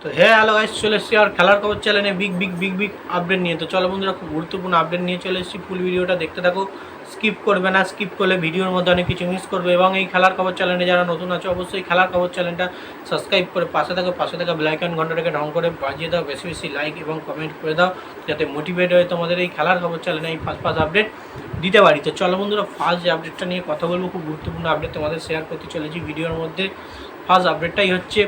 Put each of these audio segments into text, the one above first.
তো হ্যাঁ hello guys, চলে এসেছি আর খেলার খবর চ্যানেলে বিগ আপডেট নিয়ে। তো চলো বন্ধুরা, খুব গুরুত্বপূর্ণ আপডেট নিয়ে চলে এসেছি। ফুল ভিডিওটা দেখতে থাকো, স্কিপ করবে না। স্কিপ করলে ভিডিওর মধ্যে অনেক কিছু মিস করবে। এবং এই খেলার খবর চ্যানেলে যারা নতুন আছে অবশ্যই খেলার খবর চ্যানেলটা সাবস্ক্রাইব করে পাশে থাকা বেল আইকন ঘন্টাটাকে ডাউন করে বাজিয়ে দাও। বেশি বেশি লাইক এবং কমেন্ট করে দাও, যাতে মোটিভেট হয়ে তোমাদের এই খেলার খবর চ্যানেলে এই ফার্স্ট আপডেট দিতে পারি। তো চলো বন্ধুরা, ফার্স্ট যে আপডেটটা নিয়ে কথা বলবো, খুব গুরুত্বপূর্ণ আপডেট তোমাদের শেয়ার করতে চলেছি ভিডিওর মধ্যে। ফার্স্ট আপডেটটাই হচ্ছে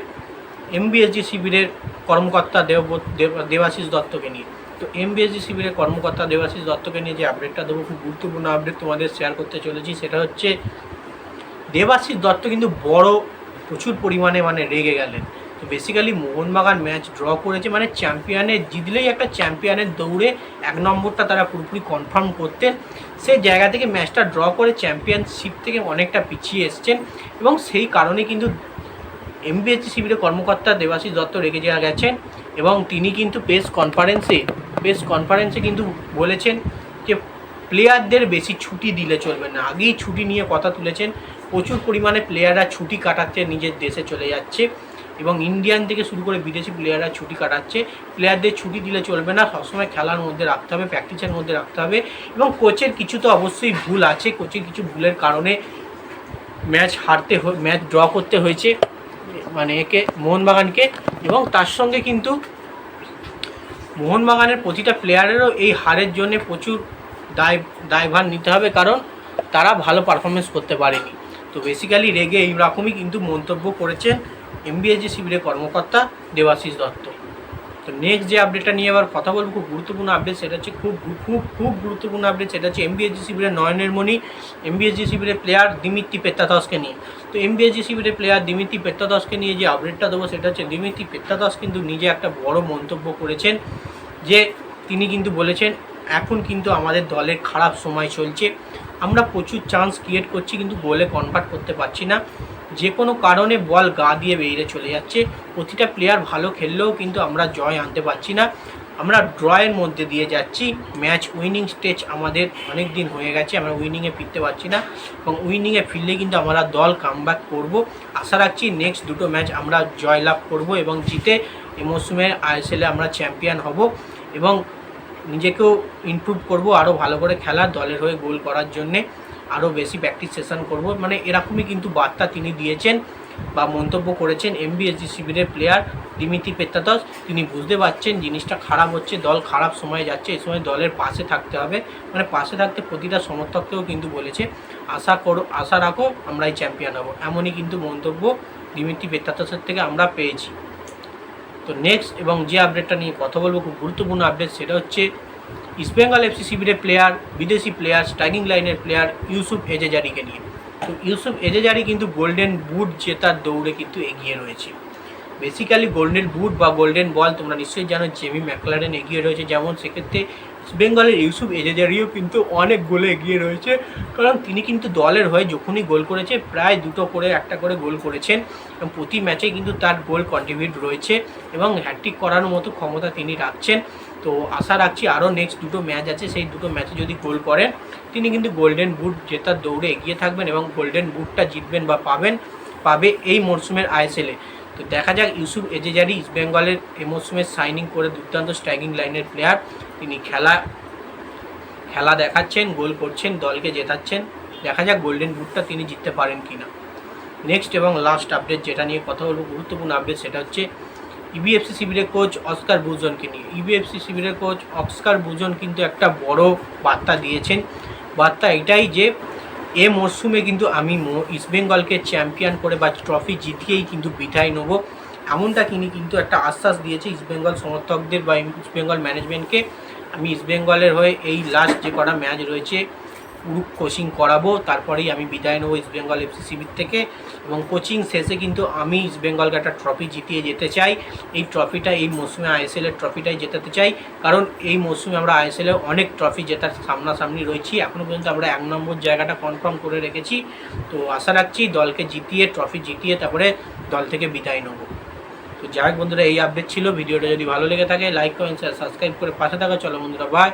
এমবিএসজি শিবিরের কর্মকর্তা দেবাশিস দত্তকে নিয়ে। তো এমবিএসজি শিবিরের কর্মকর্তা দেবাশিস দত্তকে নিয়ে যে আপডেটটা দেবো, খুব গুরুত্বপূর্ণ আপডেট তোমাদের শেয়ার করতে চলেছি। সেটা হচ্ছে দেবাশিস দত্ত কিন্তু প্রচুর পরিমাণে রেগে গেলেন। তো বেসিক্যালি মোহনবাগান ম্যাচ ড্র করেছে, চ্যাম্পিয়নের জিতলেই একটা চ্যাম্পিয়নের দৌড়ে 1 নম্বরটা তারা পুরোপুরি কনফার্ম করতেন। সেই জায়গা থেকে ম্যাচটা ড্র করে চ্যাম্পিয়নশিপ থেকে অনেকটা পিছিয়ে এসছেন, এবং সেই কারণে কিন্তু এমবিএসজি শিবিরের কর্মকর্তা দেবাশিস দত্ত রেগে যাওয়া গেছেন। এবং তিনি কিন্তু প্রেস কনফারেন্সে কিন্তু বলেছেন যে প্লেয়ারদের বেশি ছুটি দিলে চলবে না। আগেই ছুটি নিয়ে কথা তুলেছেন। প্রচুর পরিমাণে প্লেয়াররা ছুটি কাটাচ্ছে, নিজের দেশে চলে যাচ্ছে, এবং ইন্ডিয়ান থেকে শুরু করে বিদেশি প্লেয়াররা ছুটি কাটাচ্ছে। প্লেয়ারদের ছুটি দিলে চলবে না, সবসময় খেলার মধ্যে রাখতে হবে, প্র্যাকটিসের মধ্যে রাখতে হবে। এবং কোচের কিছু তো অবশ্যই ভুল আছে, কোচের কিছু ভুলের কারণে ম্যাচ ড্র করতে হয়েছে মোহনবাগানকে। এবং তার সঙ্গে কিন্তু মোহনবাগানের প্রতিটা প্লেয়ারেরও এই হারের জন্য প্রচুর দায়ভার নিতে হবে, কারণ তারা ভালো পারফরমেন্স করতে পারেনি। তো বেসিক্যালি রেগে এইরকমই কিন্তু মন্তব্য করেছেন এমবিএসজি শিবিরের কর্মকর্তা দেবাশিস দত্ত। তো নেক্সট যে আপডেটটা নিয়ে আবার কথা বলবো, খুব গুরুত্বপূর্ণ আপডেট, সেটা হচ্ছে খুব গুরুত্বপূর্ণ আপডেট। সেটা হচ্ছে এমবিএসজি শিবিরের নয়নের মণি, এমবিএসজি শিবিরের প্লেয়ার দিমিত্রি পেত্রাতসকে নিয়ে। তো এমবিএসজি শিবিরের প্লেয়ার দিমিত্রি পেত্রাতসকে নিয়ে যে আপডেটটা দেবো, সেটা হচ্ছে দিমিত্রি পেত্রাতস কিন্তু নিজে একটা বড় মন্তব্য করেছেন, যে তিনি কিন্তু বলেছেন এখন কিন্তু আমাদের দলের খারাপ সময় চলছে, আমরা প্রচুর চান্স ক্রিয়েট করছি কিন্তু গোলে কনভার্ট করতে পারছি না, যে কোনো কারণে বল গা দিয়ে বেরিয়ে চলে যাচ্ছে, প্রতিটা প্লেয়ার ভালো খেললেও কিন্তু আমরা জয় আনতে পারছি না, আমরা ড্রয়ের মধ্যে দিয়ে যাচ্ছি, ম্যাচ উইনিং স্টেজ আমাদের অনেক দিন হয়ে গেছে, আমরা উইনিংয়ে ফিরতে পারছি না, এবং উইনিংয়ে ফিরলে কিন্তু আমরা দল কামব্যাক করব। আশা রাখছি নেক্সট দুটো ম্যাচ আমরা জয়লাভ করব এবং জিতে এই মরশুমের আইএসএলে আমরা চ্যাম্পিয়ন হব, এবং নিজেকেও ইমপ্রুভ করব, আরও ভালো করে খেলার, দলের হয়ে গোল করার জন্যে আরও বেশি প্র্যাকটিস সেশন করব। এরকমই কিন্তু বার্তা তিনি দিয়েছেন বা মন্তব্য করেছেন এমবিএসজি শিবিরের প্লেয়ার দিমিত্রি পেত্রাতস। তিনি বুঝতে পারছেন জিনিসটা খারাপ হচ্ছে, দল খারাপ সময়ে যাচ্ছে, এই সময় দলের পাশে থাকতে হবে, পাশে থাকতে প্রতিটা সমর্থককেও কিন্তু বলেছে আশা রাখো আমরা এই চ্যাম্পিয়ন হব। এমনই কিন্তু মন্তব্য দিমিত্রি পেত্রাতসের থেকে আমরা পেয়েছি। তো নেক্সট এবং যে আপডেটটা নিয়ে কথা বলবো, খুব গুরুত্বপূর্ণ আপডেট, সেটা হচ্ছে ইস্টবেঙ্গল এফসি শিবিরের প্লেয়ার, বিদেশি প্লেয়ার, স্ট্রাইকিং লাইনের প্লেয়ার ইউসুফ এজেজারিকে নিয়ে। তো ইউসুফ এজেজারি কিন্তু গোল্ডেন বুট জেতার দৌড়ে কিন্তু এগিয়ে রয়েছে। বেসিক্যালি গোল্ডেন বুট বা গোল্ডেন বল তোমরা নিশ্চয়ই জানো, জেমি ম্যাকলারেন এগিয়ে রয়েছে, যেমন সেক্ষেত্রে ইস্টবেঙ্গলের ইউসুফ এজেজারিও কিন্তু অনেক গোলে এগিয়ে রয়েছে, কারণ তিনি কিন্তু দলের হয়ে যখনই গোল করেছে প্রায় দুটো করে একটা করে গোল করেছেন, এবং প্রতি ম্যাচে কিন্তু তার গোল কন্ট্রিবিউট রয়েছে, এবং হ্যাট্রিক করার মতো ক্ষমতা তিনি রাখছেন। তো আশা রাখছি আরও নেক্সট দুটো ম্যাচ আছে, সেই দুটো ম্যাচে যদি গোল করেন তিনি কিন্তু গোল্ডেন বুট জেতার দৌড়ে এগিয়ে থাকবেন, এবং গোল্ডেন বুটটা জিতবেন বা পাবে এই মরশুমের আইএসএলে। তো দেখা যাক, ইউসুফ এজেজারি ইস্টবেঙ্গলের এই মরশুমের সাইনিং করে দুর্দান্ত স্ট্রাইকিং লাইনের প্লেয়ার, তিনি খেলা দেখাচ্ছেন, গোল করছেন, দলকে জেতাচ্ছেন, দেখা যাক গোল্ডেন বুটটা তিনি জিততে পারেন কিনা। নেক্সট এবং লাস্ট আপডেট যেটা নিয়ে কথা বলবো, গুরুত্বপূর্ণ আপডেট, সেটা হচ্ছে ইবিএফসি শিবিরের কোচ অস্কার বুজনকে নিয়ে। ইবিএফসি শিবিরের কোচ অস্কার বুজন কিন্তু একটা বড় বার্তা দিয়েছেন। বার্তা এটাই যে এ মরশুমে কিন্তু আমি ইস্টবেঙ্গলকে চ্যাম্পিয়ন করে বা ট্রফি জিতিয়েই কিন্তু বিদায় নেব, এমনটা তিনি কিন্তু একটা আশ্বাস দিয়েছে ইস্টবেঙ্গল সমর্থকদের বা ইস্টবেঙ্গল ম্যানেজমেন্টকে। আমি ইস্টবেঙ্গলের হয়ে এই লাস্ট যে কটা ম্যাচ রয়েছে পুরো কোচিং করাবো, তারপরেই আমি বিদায় নেবো ইস্টবেঙ্গল এফসি শিবির থেকে, এবং কোচিং শেষে কিন্তু আমি ইস্টবেঙ্গলকে একটা ট্রফি জিতিয়ে যেতে চাই। এই ট্রফিটা এই মৌসুমে আইএসএলের ট্রফিটাই জেতাতে চাই, কারণ এই মৌসুমে আমরা আইএসএলে অনেক ট্রফি জেতার সামনাসামনি রয়েছি, এখনও পর্যন্ত আমরা 1 নম্বর জায়গাটা কনফার্ম করে রেখেছি। তো আশা রাখছি দলকে জিতিয়ে, ট্রফি জিতিয়ে তারপরে দল থেকে বিদায় নেবো। তো যাই হোক বন্ধুরা, এই আপডেট ছিল। ভিডিওটা যদি ভালো লেগে থাকে লাইক কমেন্ট শেয়ার সাবস্ক্রাইব করে পাশে থাকা। চলো বন্ধুরা, বাই।